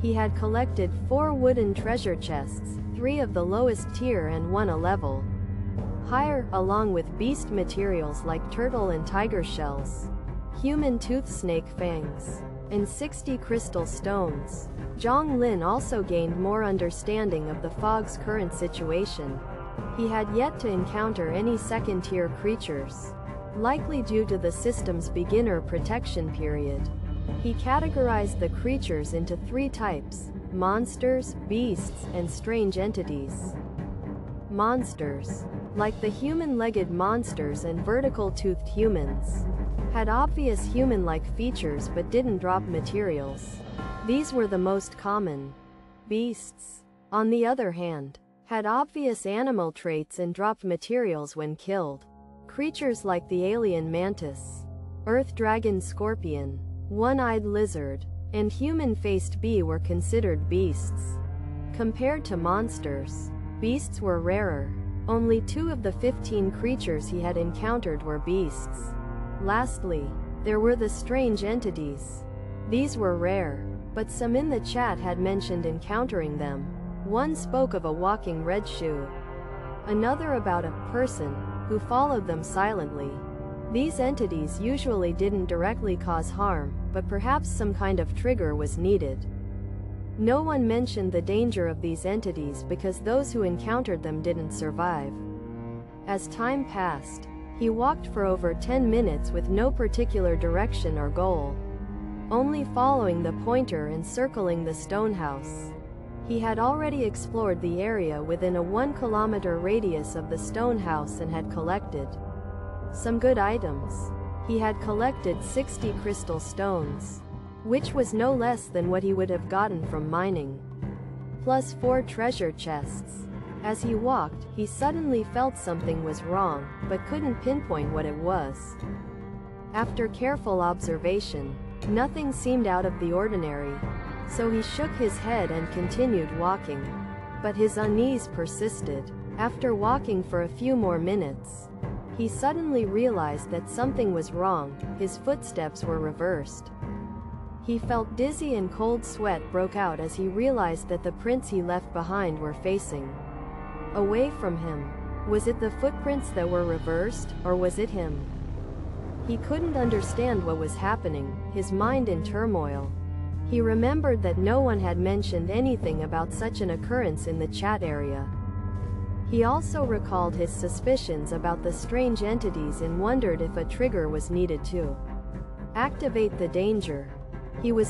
He had collected 4 wooden treasure chests, 3 of the lowest tier and 1 a level higher, along with beast materials like turtle and tiger shells, human tooth snake fangs, and 60 crystal stones. Zhang Lin also gained more understanding of the fog's current situation. He had yet to encounter any second-tier creatures, likely due to the system's beginner protection period. He categorized the creatures into 3 types: monsters, beasts, and strange entities. Monsters, like the human-legged monsters and vertical-toothed humans, had obvious human-like features but didn't drop materials. These were the most common. Beasts, on the other hand, had obvious animal traits and dropped materials when killed. Creatures like the alien mantis, earth dragon scorpion, one-eyed lizard, and human-faced bee were considered beasts. Compared to monsters, beasts were rarer. Only 2 of the 15 creatures he had encountered were beasts. Lastly, there were the strange entities. These were rare, but some in the chat had mentioned encountering them. One spoke of a walking red shoe, another about a person who followed them silently. These entities usually didn't directly cause harm, but perhaps some kind of trigger was needed. No one mentioned the danger of these entities because those who encountered them didn't survive. As time passed, he walked for over 10 minutes with no particular direction or goal, only following the pointer and circling the stone house. He had already explored the area within a 1-kilometer radius of the stone house and had collected some good items. He had collected 60 crystal stones, which was no less than what he would have gotten from mining, plus 4 treasure chests. As he walked, he suddenly felt something was wrong, but couldn't pinpoint what it was. After careful observation, nothing seemed out of the ordinary, so he shook his head and continued walking. But his unease persisted. After walking for a few more minutes, he suddenly realized that something was wrong. His footsteps were reversed. He felt dizzy and cold sweat broke out as he realized that the prints he left behind were facing away from him. Was it the footprints that were reversed, or was it him? He couldn't understand what was happening, his mind in turmoil. He remembered that no one had mentioned anything about such an occurrence in the chat area. He also recalled his suspicions about the strange entities and wondered if a trigger was needed to activate the danger. He was